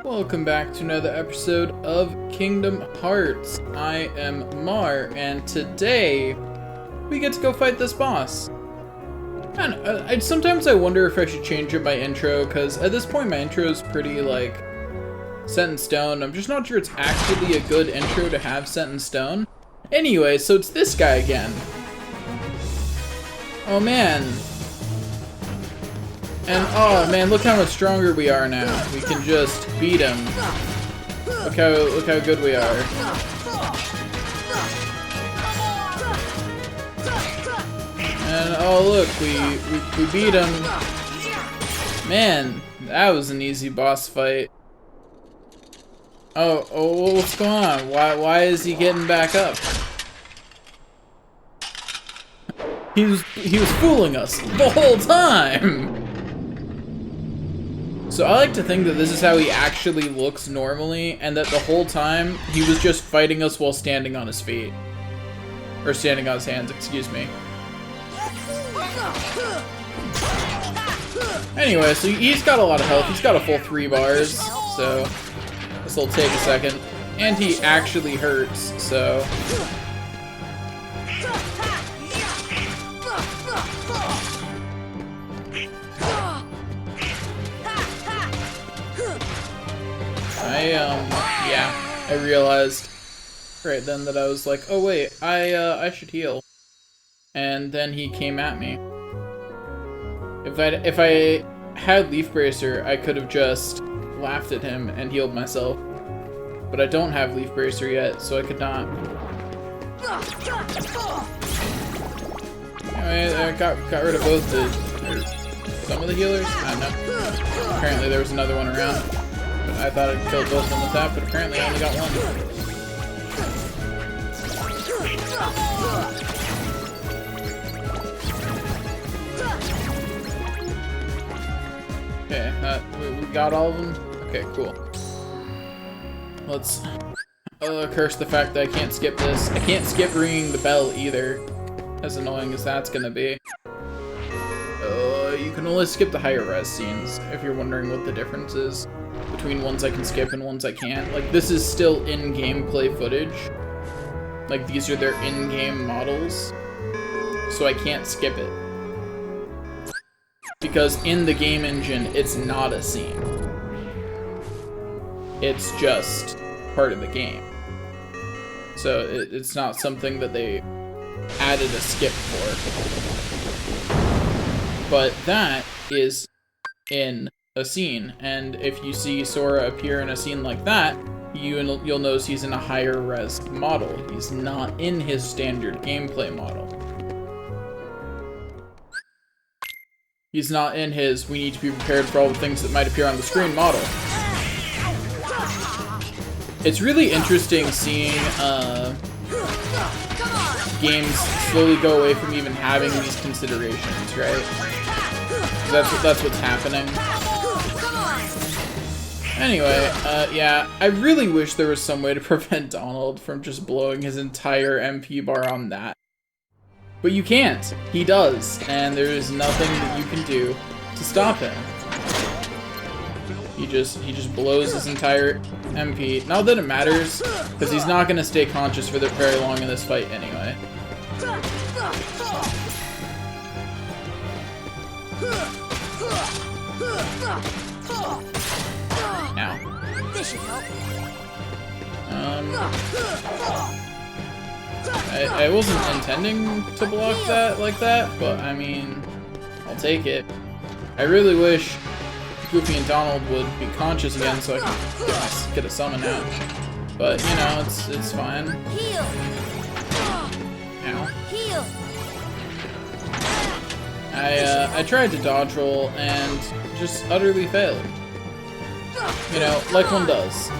Welcome back to another episode of Kingdom Hearts. I am Mar, and today we get to go fight this boss. And sometimes I wonder if I should change up my intro, because at this point my intro is pretty, set in stone. I'm just not sure it's actually a good intro to have set in stone. Anyway, so it's this guy again. Oh man. And oh man, look how much stronger we are now. We can just beat him. Look how good we are. And oh look, we beat him. Man, that was an easy boss fight. Oh, what's going on? Why is he getting back up? He was fooling us the whole time. So I like to think that this is how he actually looks normally, and that the whole time he was just fighting us while standing on his feet. Or standing on his hands, excuse me. Anyway, so he's got a lot of health. He's got a full 3 bars, so this will take a second. And he actually hurts, so... I realized right then that I was like, oh wait, I should heal. And then he came at me. If I had Leaf Bracer, I could have just laughed at him and healed myself. But I don't have Leaf Bracer yet, so I could not. Anyway, I got rid of both some of the healers? I don't know. Apparently there was another one around. I thought I'd killed both of them with that, but apparently I only got one. Okay, we got all of them? Okay, cool. Let's curse the fact that I can't skip this. I can't skip ringing the bell either, as annoying as that's gonna be. You can only skip the higher res scenes, if you're wondering what the difference is between ones I can skip and ones I can't. Like, this is still in-gameplay footage. Like, these are their in-game models. So I can't skip it. Because in the game engine, it's not a scene. It's just part of the game. So it's not something that they added a skip for. But that is in a scene, and if you see Sora appear in a scene like that, you'll notice he's in a higher res model. He's not in his standard gameplay model. He's not in his we need to be prepared for all the things that might appear on the screen model. It's really interesting seeing games slowly go away from even having these considerations, right? That's what's happening. Anyway, yeah, I really wish there was some way to prevent Donald from just blowing his entire MP bar on that. But you can't. He does, and there is nothing that you can do to stop him. He just blows his entire MP. Not that it matters, because he's not going to stay conscious for very long in this fight anyway. Now. I wasn't intending to block that like that, but I mean, I'll take it. I really wish Goofy and Donald would be conscious again so I could get a summon out. But you know, it's fine. Ow. I tried to dodge roll and just utterly failed. You know, like one does. Oh,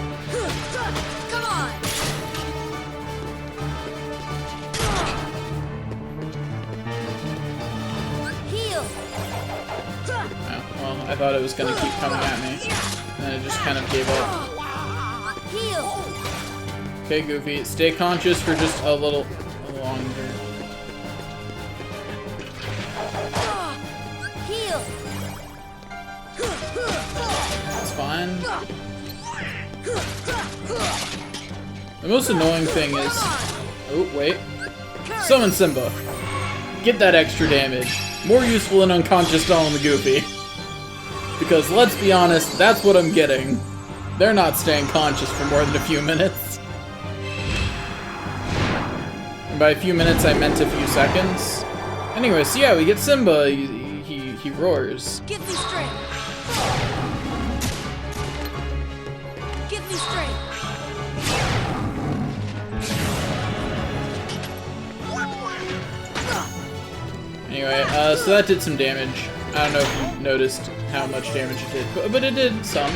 well, I thought it was gonna keep coming at me, and then it just kind of gave up. Okay, Goofy, stay conscious for just a little longer. It's fine. The most annoying thing is... Oh, wait. Summon Simba. Get that extra damage. More useful than unconscious Donald and Goofy. Because, let's be honest, that's what I'm getting. They're not staying conscious for more than a few minutes. And by a few minutes, I meant a few seconds. Anyway, so yeah, we get Simba. He roars. Give me strength. Give me strength. Anyway, so that did some damage. I don't know if you noticed how much damage it did, but it did some.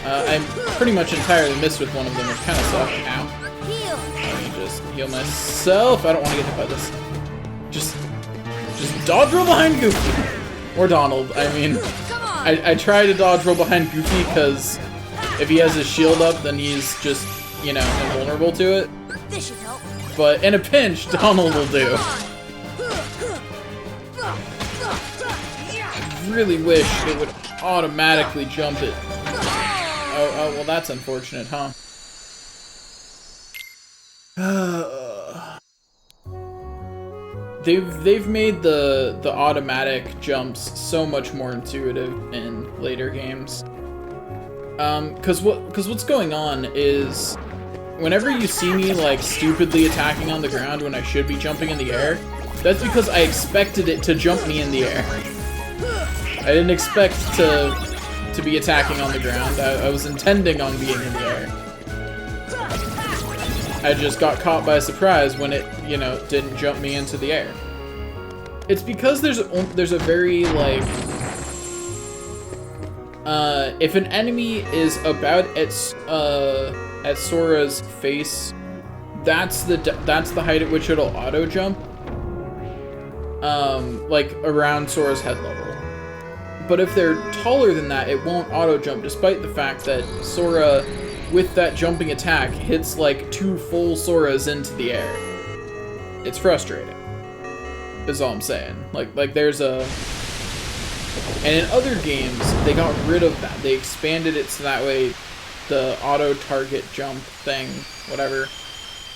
I pretty much entirely missed with one of them, which kind of sucked. Ow. Heal. Let me just heal myself. I don't want to get hit by this. Just dodge roll behind Goofy. Or Donald, I mean. Come on. I try to dodge roll behind Goofy because if he has his shield up, then he's just, you know, invulnerable to it. This should help. But in a pinch, Donald will do. I really wish it would automatically jump it. Oh, well, that's unfortunate, huh? They've made the automatic jumps so much more intuitive in later games. Cause what's going on is whenever you see me like stupidly attacking on the ground when I should be jumping in the air, that's because I expected it to jump me in the air. I didn't expect to be attacking on the ground. I was intending on being in the air. I just got caught by surprise when it, you know, didn't jump me into the air. It's because there's a very, like, if an enemy is about at Sora's face, that's the height at which it'll auto jump. Like around Sora's head level. But if they're taller than that, it won't auto jump, despite the fact that Sora, with that jumping attack, hits like 2 full Soras into the air. It's frustrating. Is all I'm saying. Like there's a... And in other games, they got rid of that. They expanded it so that way the auto-target jump thing, whatever,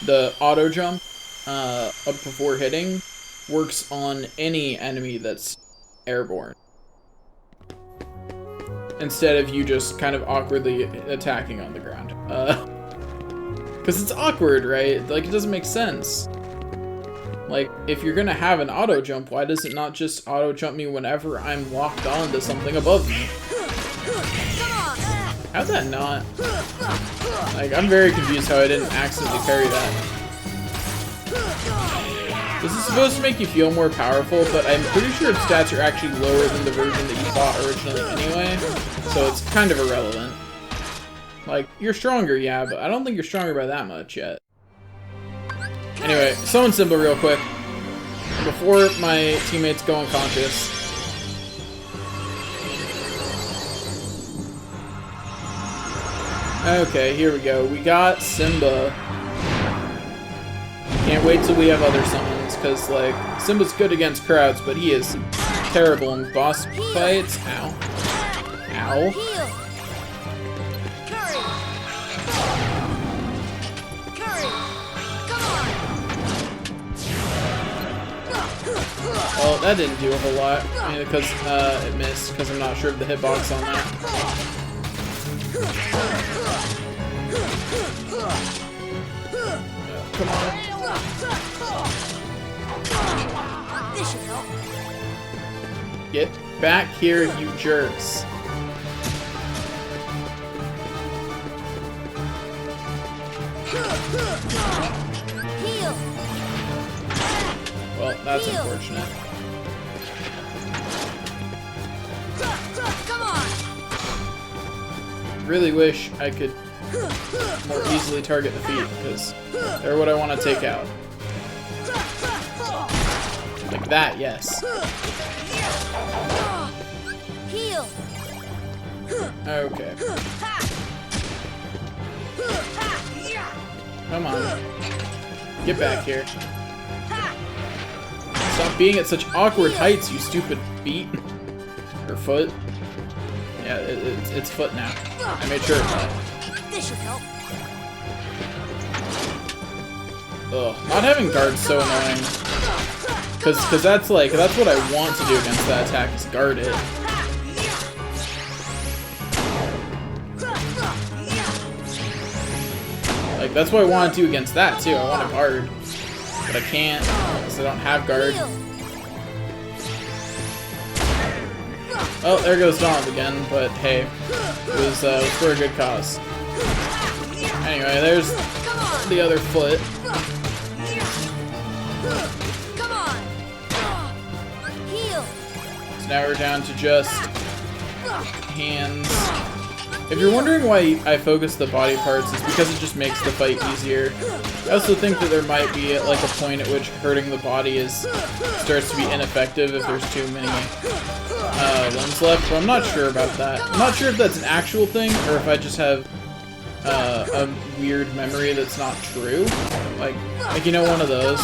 the auto jump up before hitting works on any enemy that's airborne. Instead of you just kind of awkwardly attacking on the ground. Because it's awkward, right? Like, it doesn't make sense. Like, if you're gonna have an auto jump, why does it not just auto jump me whenever I'm locked on to something above me? How'd that not? Like, I'm very confused how I didn't accidentally parry that. This is supposed to make you feel more powerful, but I'm pretty sure its stats are actually lower than the version that you bought originally anyway, so it's kind of irrelevant. Like, you're stronger, yeah, but I don't think you're stronger by that much yet. Anyway, summon Simba real quick, before my teammates go unconscious. Okay, here we go. We got Simba. Can't wait till we have other summons, because, like, Simba's good against crowds, but he is terrible in boss fights. Ow. Ow. Well, that didn't do a whole lot, because it missed, because I'm not sure of the hitbox on that. Come on. This should help. Get back here, you jerks. Heal. Well, that's unfortunate. Come on. Really wish I could more easily target the feet, because they're what I want to take out. Like that, yes. Heal. Okay. Come on. Get back here. Stop being at such awkward heights, you stupid feet. Or foot. Yeah, it's foot now. I made sure of that. This should help. Ugh, not having guard's so annoying. Cause that's what I want to do against that attack is guard it. Like that's what I want to do against that too. I want to guard, but I can't because I don't have guard. Oh, there goes Donald again. But hey, it was for a good cause. Anyway, there's the other foot. Come on. Heal. So now we're down to just hands. If you're wondering why I focus the body parts, it's because it just makes the fight easier. I also think that there might be like a point at which hurting the body starts to be ineffective if there's too many limbs left, but I'm not sure about that. I'm not sure if that's an actual thing or if I just have a weird memory that's not true. Like you know, one of those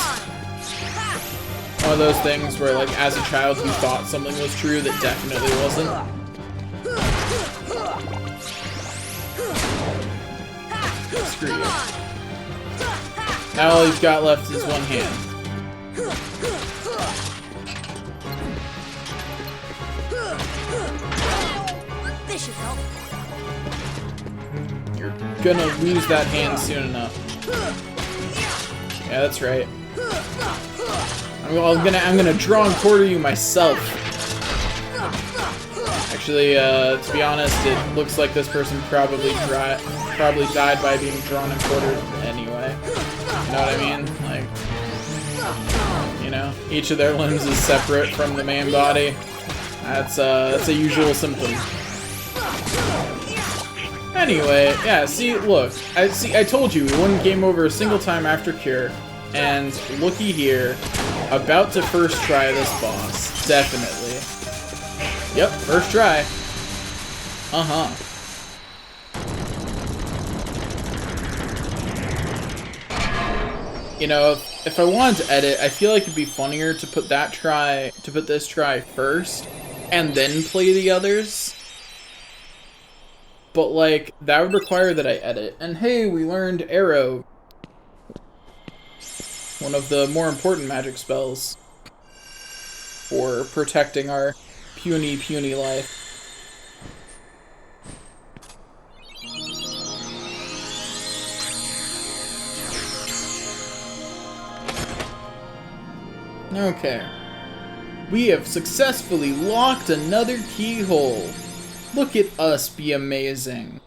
things where like as a child you thought something was true that definitely wasn't. Screw you. Now all he's got left is one hand. This should help. You're gonna lose that hand soon enough. Yeah, that's right. I'm gonna draw and quarter you myself. Actually, to be honest, it looks like this person probably died by being drawn and quartered anyway. You know what I mean? Like, you know, each of their limbs is separate from the main body. That's a usual symptom. Anyway, yeah, see, look. I told you, we wouldn't game over a single time after cure. And looky here, about to first try this boss. Definitely. Yep, first try. Uh-huh. You know, if I wanted to edit, I feel like it'd be funnier to put this try first, and then play the others. But, like, that would require that I edit. And hey, we learned Arrow. One of the more important magic spells for protecting our puny life. Okay. We have successfully locked another keyhole. Look at us be amazing.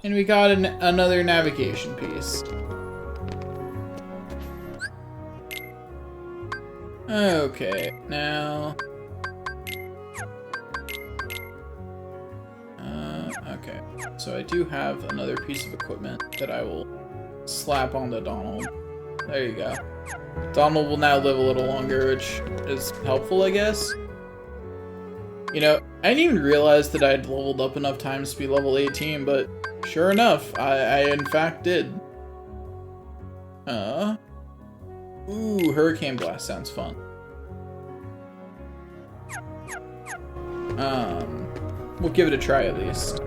And we got another navigation piece. Okay, now... okay. So I do have another piece of equipment that I will slap onto Donald. There you go. Donald will now live a little longer, which is helpful, I guess. You know, I didn't even realize that I'd leveled up enough times to be level 18, but sure enough, I in fact did. Ooh, Hurricane Blast sounds fun. We'll give it a try at least.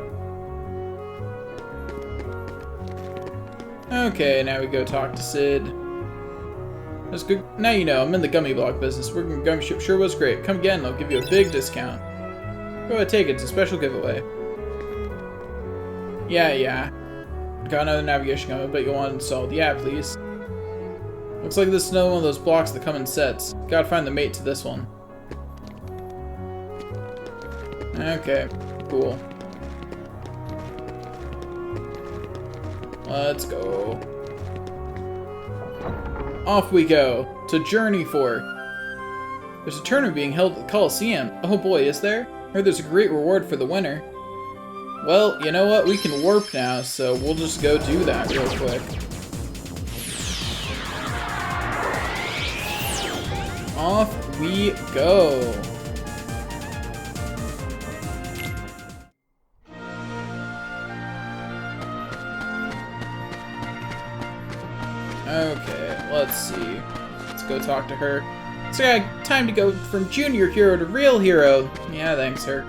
Okay, now we go talk to Sid. That's good. Now you know, I'm in the gummy block business. Working with Gummy Ship sure was great. Come again, they'll give you a big discount. Go ahead, take it. It's a special giveaway. Yeah. Got another navigation gummy, but you want it installed. Yeah, please. Looks like this is another one of those blocks that come in sets. Gotta find the mate to this one. Okay, cool. Let's go. Off we go to Journey Fork. There's a tournament being held at the Coliseum. Oh boy, is there? Heard there's a great reward for the winner. Well, you know what? We can warp now, so we'll just go do that real quick. Off we go. Okay, let's see. Let's go talk to her. So yeah, time to go from junior hero to real hero. Yeah, thanks, her.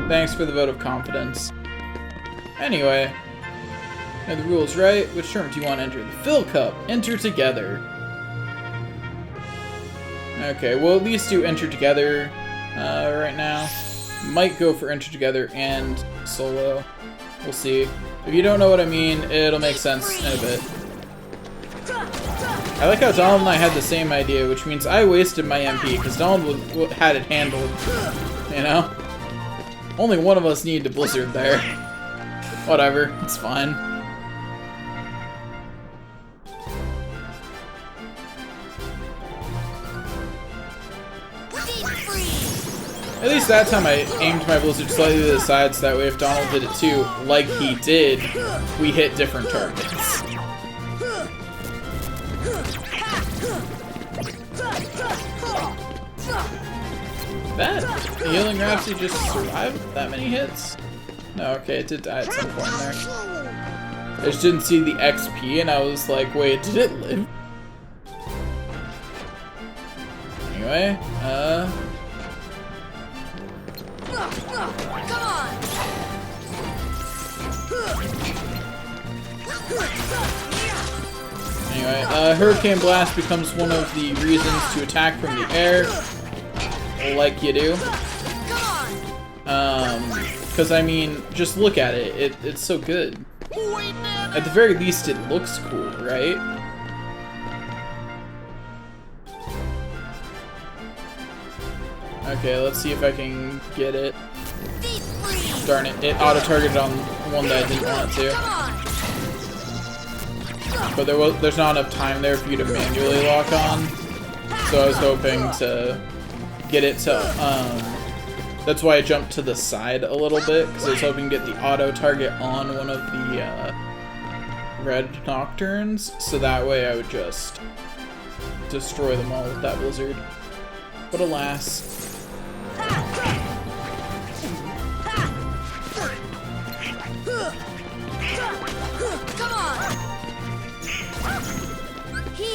Thanks for the vote of confidence. Anyway, now the rules, right? Which term do you want to enter? The fill cup. Enter together. Okay, we'll at least do enter together right now. Might go for enter together and solo. We'll see. If you don't know what I mean, it'll make sense in a bit. I like how Donald and I had the same idea, which means I wasted my MP, because Donald had it handled, you know? Only one of us needed to blizzard there. Whatever, it's fine. At least that time I aimed my blizzard slightly to the side, so that way if Donald did it too, like he did, we hit different targets. That healing Rhapsody just survived that many hits? No, okay, it did die at some point there. I just didn't see the XP and I was like, wait, did it live? Anyway, Come on! Anyway, Hurricane Blast becomes one of the reasons to attack from the air, like you do. Because I mean, just look at it. It's so good. At the very least, it looks cool, right? Okay, let's see if I can get it. Darn it, it auto-targeted on one that I didn't want it to. But there's not enough time there for you to manually lock on. So I was hoping to get it to, that's why I jumped to the side a little bit, because I was hoping to get the auto-target on one of the red Nocturnes, so that way I would just destroy them all with that blizzard. But alas.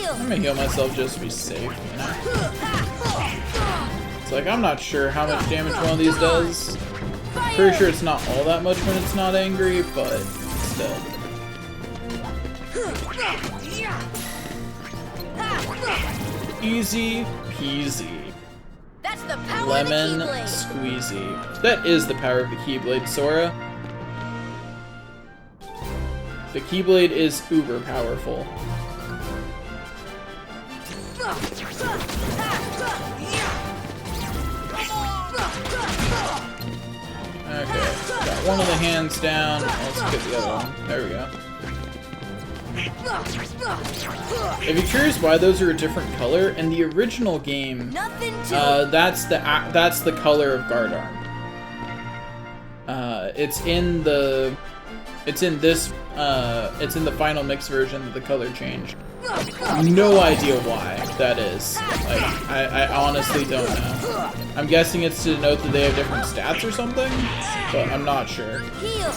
I'm gonna heal myself just to be safe, you know? It's like, I'm not sure how much damage one of these does. Pretty sure it's not all that much when it's not angry, but still. Easy peasy. That's the power Lemon of the Keyblade. squeezy. That is the power of the Keyblade, Sora. The Keyblade is uber powerful. Okay, got one of the hands down. Let's get the other one. There we go. If you're curious why those are a different color, in the original game, that's the color of Gardarm. It's in the final mix version that the color changed. No idea why that is. Like, I honestly don't know. I'm guessing it's to denote that they have different stats or something, but I'm not sure. Heal.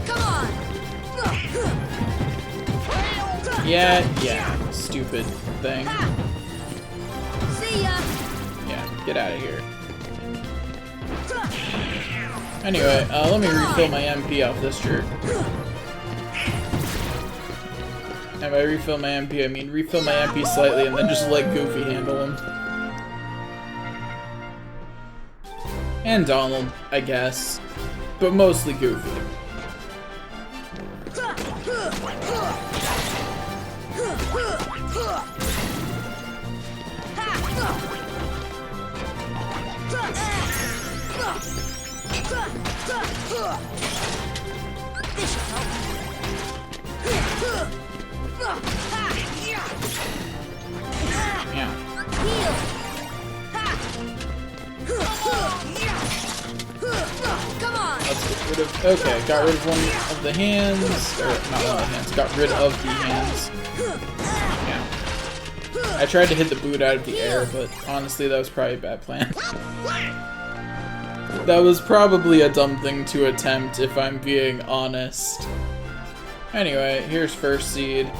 Come on. Yeah, stupid thing. See ya. Yeah, get out of here. Anyway, let me refill my MP off this jerk. And by refill my MP, I mean refill my MP slightly and then just let Goofy handle him. And Donald, I guess. But mostly Goofy. Yeah. Come on. Let's get rid of. Okay, got rid of one of the hands. Or, not one of the hands, got rid of the hands. Yeah. I tried to hit the boot out of the air, but honestly, that was probably a bad plan. That was probably a dumb thing to attempt, if I'm being honest. Anyway, here's first seed.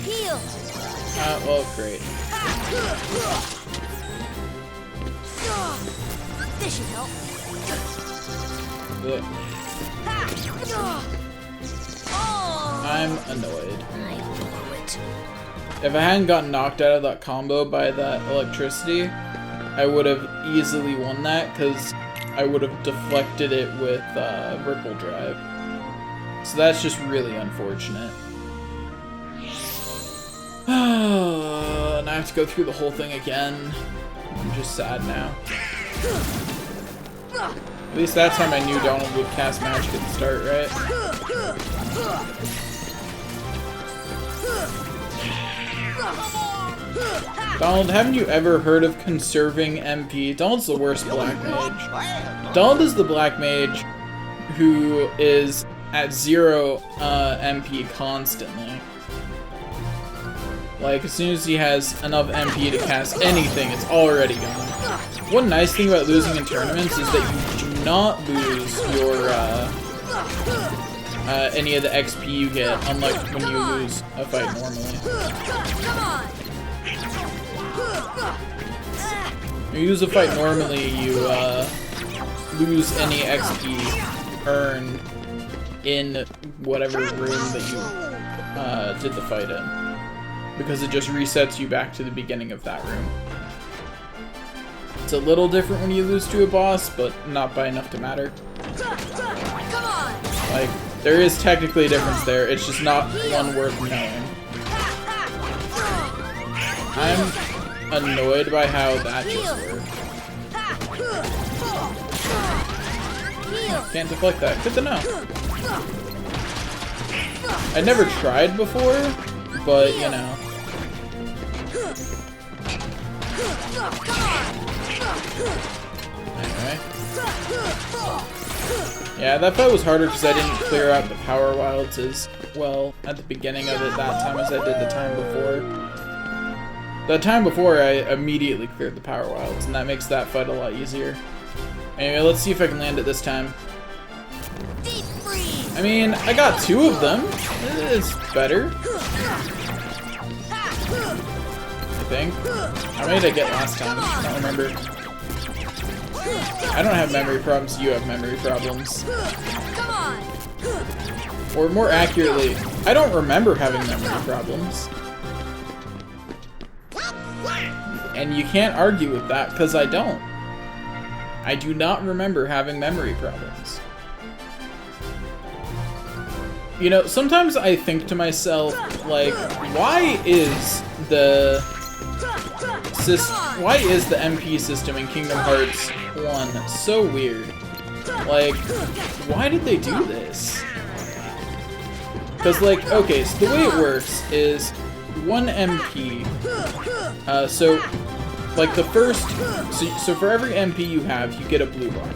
Heal. Well, great. This should help. Ugh. Oh, I'm annoyed. I blew it. If I hadn't gotten knocked out of that combo by that electricity, I would have easily won that because I would have deflected it with Ripple Drive. So that's just really unfortunate. And I have to go through the whole thing again. I'm just sad now. At least that time I knew Donald would cast magic at the start, right? Donald, haven't you ever heard of conserving MP? Donald's the worst black mage. Donald is the black mage who is at 0 MP constantly. Like, as soon as he has enough MP to cast anything, it's already gone. One nice thing about losing in tournaments is that you do not lose your, any of the XP you get, unlike when you lose a fight normally. Come on. When you lose a fight normally, you, lose any XP earned in whatever room that you, did the fight in. Because it just resets you back to the beginning of that room. It's a little different when you lose to a boss, but not by enough to matter. Come on. Like, there is technically a difference there, it's just not one worth knowing. I'm annoyed by how that just worked. Can't deflect that. Good to know. I never tried before, but you know. Anyway. Yeah, that fight was harder because I didn't clear out the power wilds as well at the beginning of it that time as I did the time before. The time before, I immediately cleared the power wilds, and that makes that fight a lot easier. Anyway, let's see if I can land it this time. Deep freeze. I mean, I got 2 of them. It's better. I think. How many did I get last time? I don't remember. I don't have memory problems, you have memory problems. Come on. Or more accurately, I don't remember having memory problems. And you can't argue with that, because I don't. I do not remember having memory problems. You know, sometimes I think to myself, like, why is the MP system in Kingdom Hearts 1 so weird? Like, why did they do this? Because, like, okay, so the way it works is 1 MP, so, like, the first, so for every MP you have, you get a blue bar.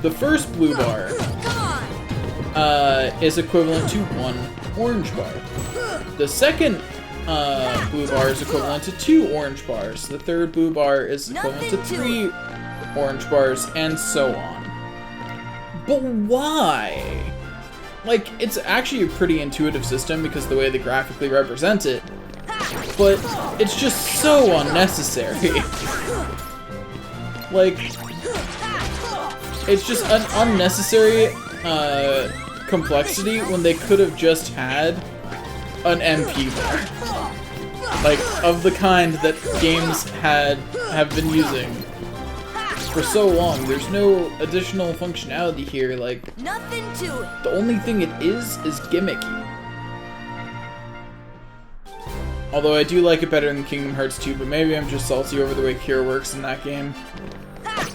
The first blue bar is equivalent to 1 orange bar. The second blue bar is equivalent to 2 orange bars. The third blue bar is equivalent to 3 orange bars, and so on. But why? Like, it's actually a pretty intuitive system because of the way they graphically represent it, but it's just so unnecessary. Like, it's just an unnecessary complexity when they could have just had an MP bar. Like, of the kind that games have been using for so long. There's no additional functionality here, like, Nothing to it. the only thing it is gimmicky. Although I do like it better than Kingdom Hearts 2, but maybe I'm just salty over the way Cure works in that game. But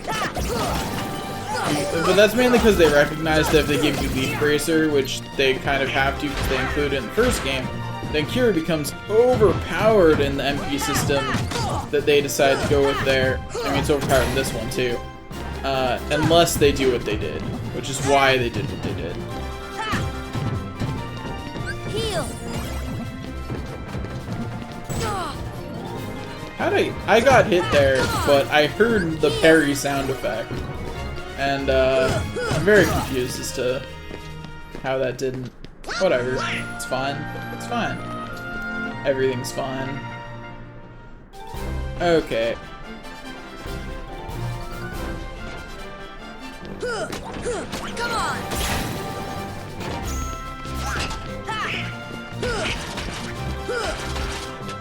that's mainly because they recognize that if they give you Leaf Bracer, which they kind of have to because they include it in the first game, then Cure becomes overpowered in the MP system that they decide to go with there. I mean, it's overpowered in this one too. Unless they do what they did, which is why they did what they did. Heal. I got hit there, but I heard the parry sound effect. And I'm very confused as to how that didn't. Whatever. It's fine. It's fine. Everything's fine. Okay. Come on.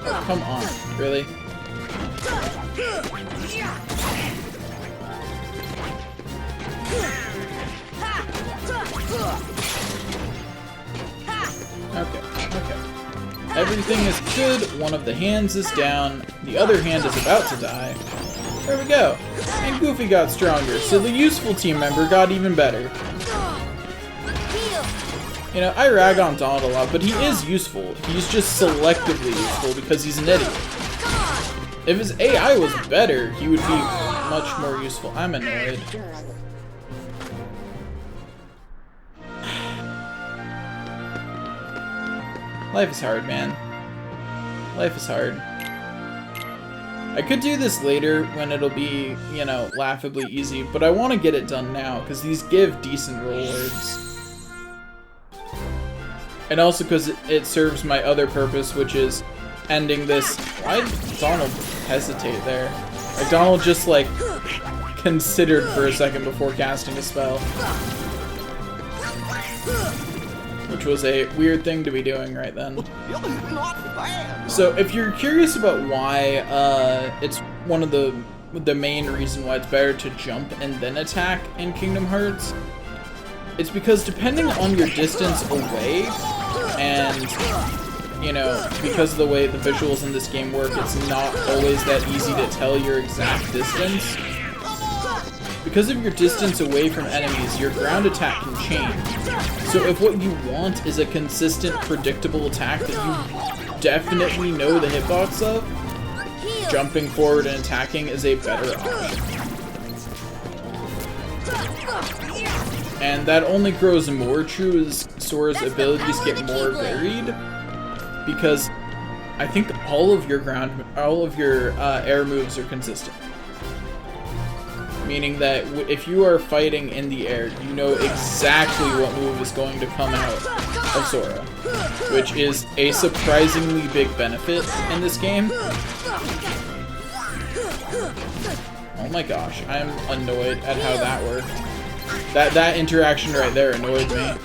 Oh, come on. Really? Okay. Everything is good. One of the hands is down. The other hand is about to die. There we go. And Goofy got stronger, so the useful team member got even better. Heal. You know, I rag on Donald a lot, but he is useful. He's just selectively useful because he's an idiot. Come on. If his AI was better, he would be much more useful. I'm annoyed. Life is hard, man. Life is hard. I could do this later when it'll be, you know, laughably easy, but I want to get it done now because these give decent rewards. And also because it serves my other purpose, which is ending this. Why did Donald hesitate there? Like, Donald just, like, considered for a second before casting a spell. Which was a weird thing to be doing right then. So if you're curious about why it's one of the main reason why it's better to jump and then attack in Kingdom Hearts, it's because depending on your distance away, and you know, because of the way the visuals in this game work, it's not always that easy to tell your exact distance. Because of your distance away from enemies, your ground attack can change. So if what you want is a consistent, predictable attack that you definitely know the hitbox of, jumping forward and attacking is a better option. And that only grows more true as Sora's abilities get more varied, because I think all of your air moves are consistent. Meaning that if you are fighting in the air, you know exactly what move is going to come out of Sora, which is a surprisingly big benefit in this game. Oh my gosh, I'm annoyed at how that worked. That interaction right there annoyed me.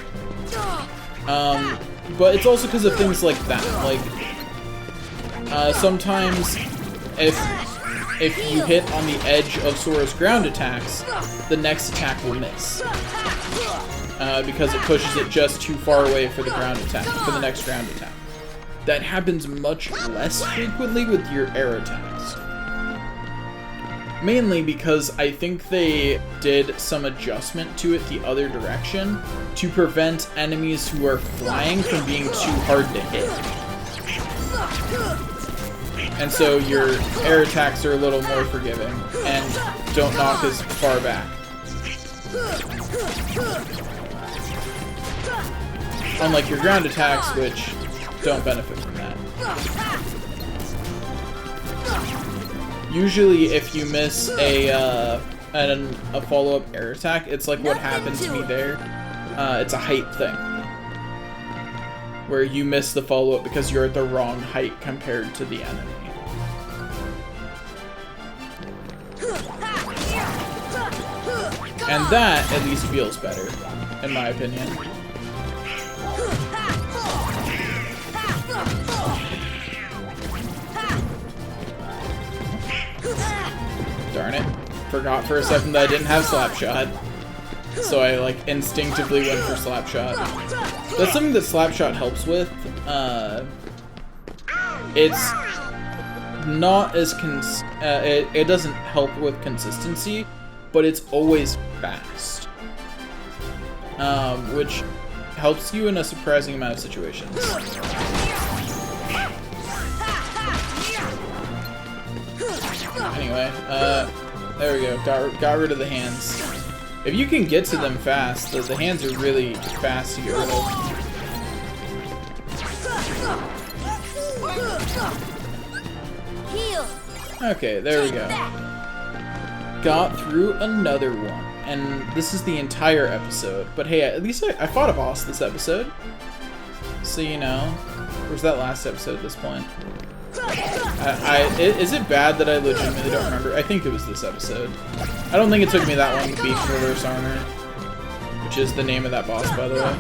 But it's also because of things like that. Like, sometimes if you hit on the edge of Sora's ground attacks, the next attack will miss. Because it pushes it just too far away for the ground attack, for the next ground attack. That happens much less frequently with your air attacks. Mainly because I think they did some adjustment to it the other direction to prevent enemies who are flying from being too hard to hit. And so your air attacks are a little more forgiving and don't knock as far back. Unlike your ground attacks, which don't benefit from that. Usually if you miss a follow-up air attack, it's like what happened to me there. It's a height thing. Where you miss the follow-up because you're at the wrong height compared to the enemy. And that, at least, feels better, in my opinion. Darn it. Forgot for a second that I didn't have Slapshot. So I, like, instinctively went for Slapshot. That's something that Slapshot helps with. It's not as it doesn't help with consistency, but it's always fast. Which helps you in a surprising amount of situations. Anyway, there we go. Got rid of the hands. If you can get to them fast, the hands are really fast to get rid of. Heal. Okay, there we go. Got through another one. and this is the entire episode. But hey, at least I fought a boss this episode. So, you know. Or was that last episode at this point? Is it bad that I legitimately don't remember? I think it was this episode. I don't think it took me that long to beat Reverse Armor, which is the name of that boss, by the way.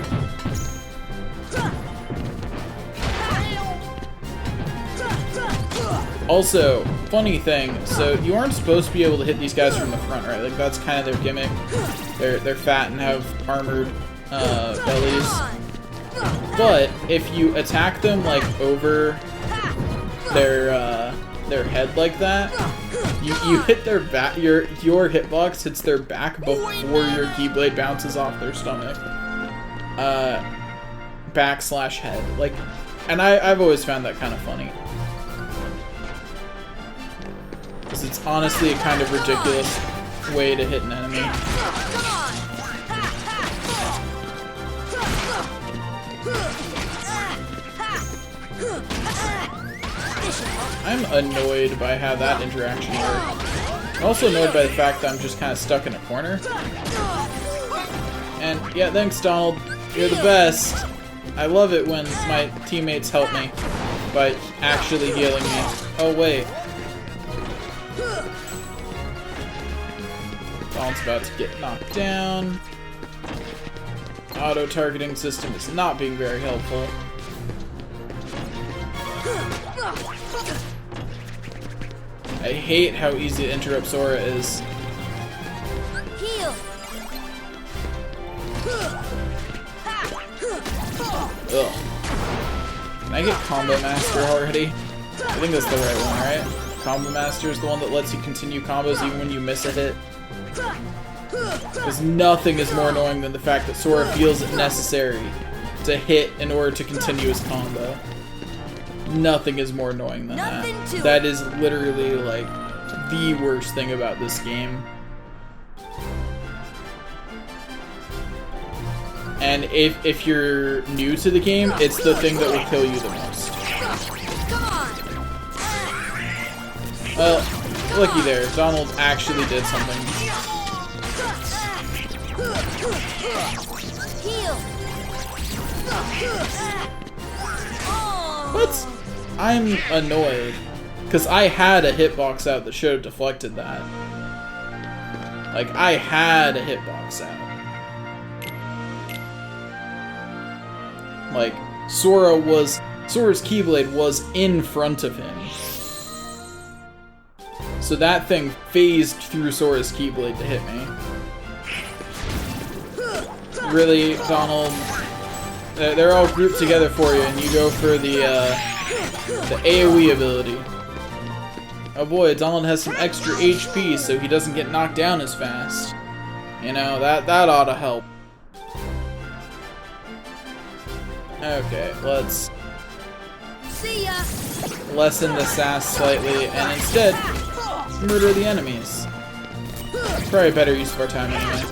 Also, funny thing, so you aren't supposed to be able to hit these guys from the front, right? Like, that's kind of their gimmick. They're fat and have armored bellies. But if you attack them like over their head like that, you hit their back. Your hitbox hits their back before your Keyblade bounces off their stomach. Back/head, like, and I've always found that kind of funny. Because it's honestly a kind of ridiculous way to hit an enemy. I'm annoyed by how that interaction worked. I'm also annoyed by the fact that I'm just kind of stuck in a corner. And yeah, thanks, Donald. You're the best. I love it when my teammates help me by actually healing me. Oh, wait. Donald's about to get knocked down. Auto-targeting system is not being very helpful. I hate how easy to interrupt Sora is. Heal. Ugh. Can I get Combo Master already? I think that's the right one, right? Combo Master is the one that lets you continue combos even when you miss a hit. Because nothing is more annoying than the fact that Sora feels it necessary to hit in order to continue his combo. Nothing is more annoying than that. That is literally, like, the worst thing about this game. And if you're new to the game, it's the thing that will kill you the most. Well, looky there. Donald actually did something. What? I'm annoyed. Because I had a hitbox out that should have deflected that. Like, I had a hitbox out. Like, Sora's Keyblade was in front of him. So that thing phased through Sora's Keyblade to hit me. Really, Donald? They're all grouped together for you, and you go for the AoE ability. Oh boy, Donald has some extra HP, so he doesn't get knocked down as fast. You know, that ought to help. Okay, let's See ya. lessen the sass slightly, and instead, murder the enemies. Probably a better use of our time anyway.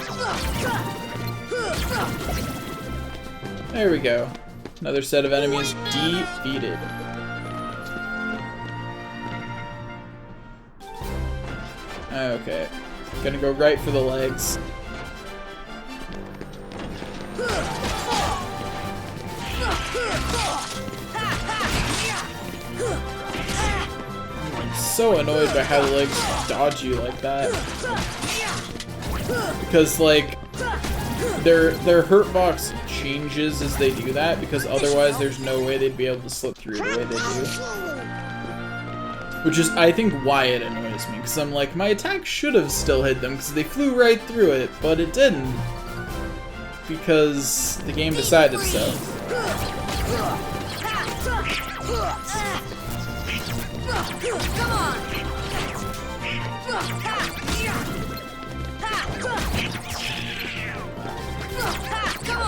There we go. Another set of enemies defeated. Okay. Gonna go right for the legs. I'm so annoyed by how the legs dodge you like that. Because, like, their hurt box changes as they do that, because otherwise there's no way they'd be able to slip through the way they do. Which is, I think, why it annoys me, because I'm like, my attack should have still hit them, because they flew right through it, but it didn't. Because the game decided so. Come on.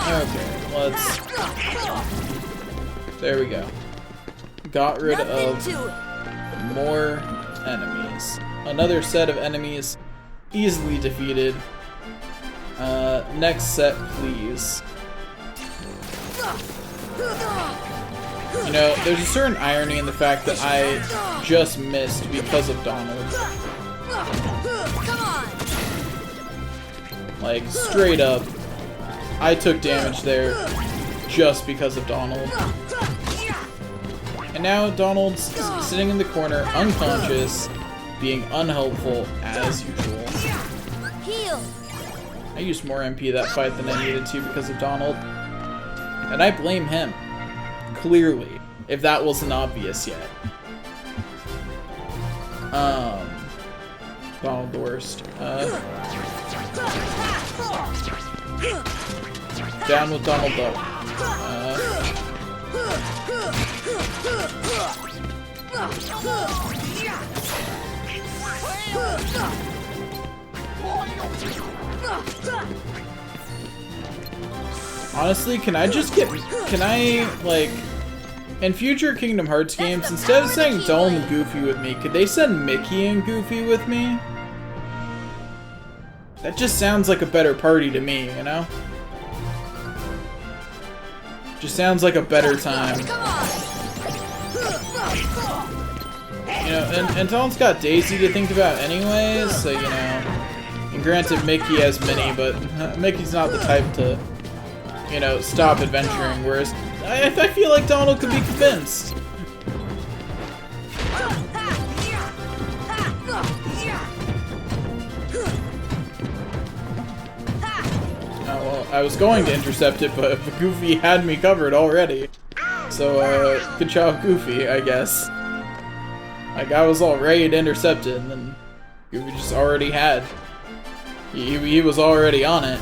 Okay, let's... There we go. Got rid of more enemies. Another set of enemies easily defeated. Next set, please. You know, there's a certain irony in the fact that I just missed because of Donald. Like, straight up, I took damage there just because of Donald. And now Donald's sitting in the corner, unconscious, being unhelpful as usual. Heal. I used more MP that fight than I needed to because of Donald. And I blame him. Clearly. If that wasn't obvious yet. Donald the worst. Down with Donald Duck. Honestly, can I, like, in future Kingdom Hearts games, instead of saying Donald and Goofy with me, could they send Mickey and Goofy with me? That just sounds like a better party to me, you know? Just sounds like a better time. You know, and Donald's got Daisy to think about anyways, so, you know. And granted, Mickey has Minnie, but Mickey's not the type to, you know, stop adventuring, whereas I feel like Donald could be convinced. Oh, well, I was going to intercept it, but Goofy had me covered already. So, good job, Goofy, I guess. Like, I was all ready to intercept it, and then Goofy just already had. He was already on it.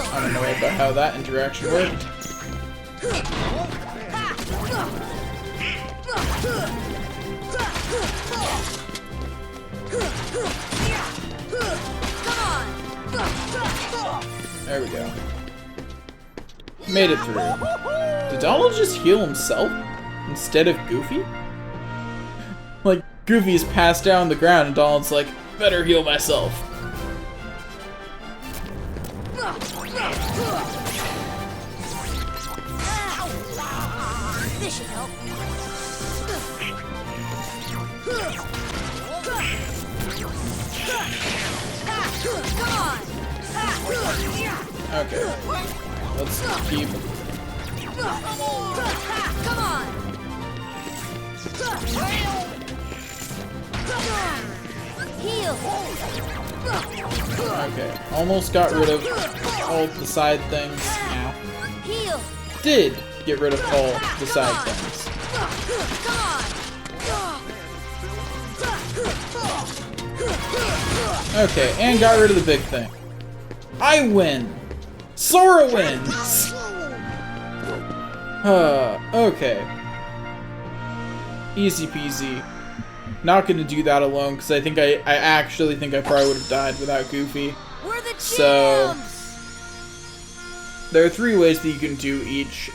I don't know about how that interaction worked. There we go. Made it through. Did Donald just heal himself instead of Goofy? Like, Goofy's passed down on the ground and Donald's like, better heal myself. This should help. Come on. Okay. Let's keep. Come on. Heal. Okay. Almost got rid of all the side things. Ow. Heal. Did get rid of all the side things. Come on. Okay, and got rid of the big thing. I win! Sora wins! Okay. Easy peasy. Not gonna do that alone, because I actually think I probably would have died without Goofy. We're the champs. So, there are 3 ways that you can do each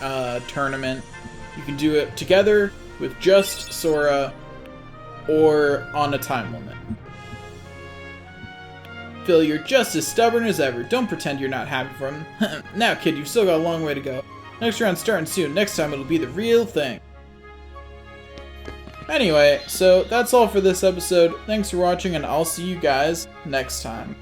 tournament. You can do it together, with just Sora, or on a time limit. Phil, you're just as stubborn as ever. Don't pretend you're not happy for him. Now, kid, you've still got a long way to go. Next round's starting soon. Next time it'll be the real thing. Anyway, so that's all for this episode. Thanks for watching, and I'll see you guys next time.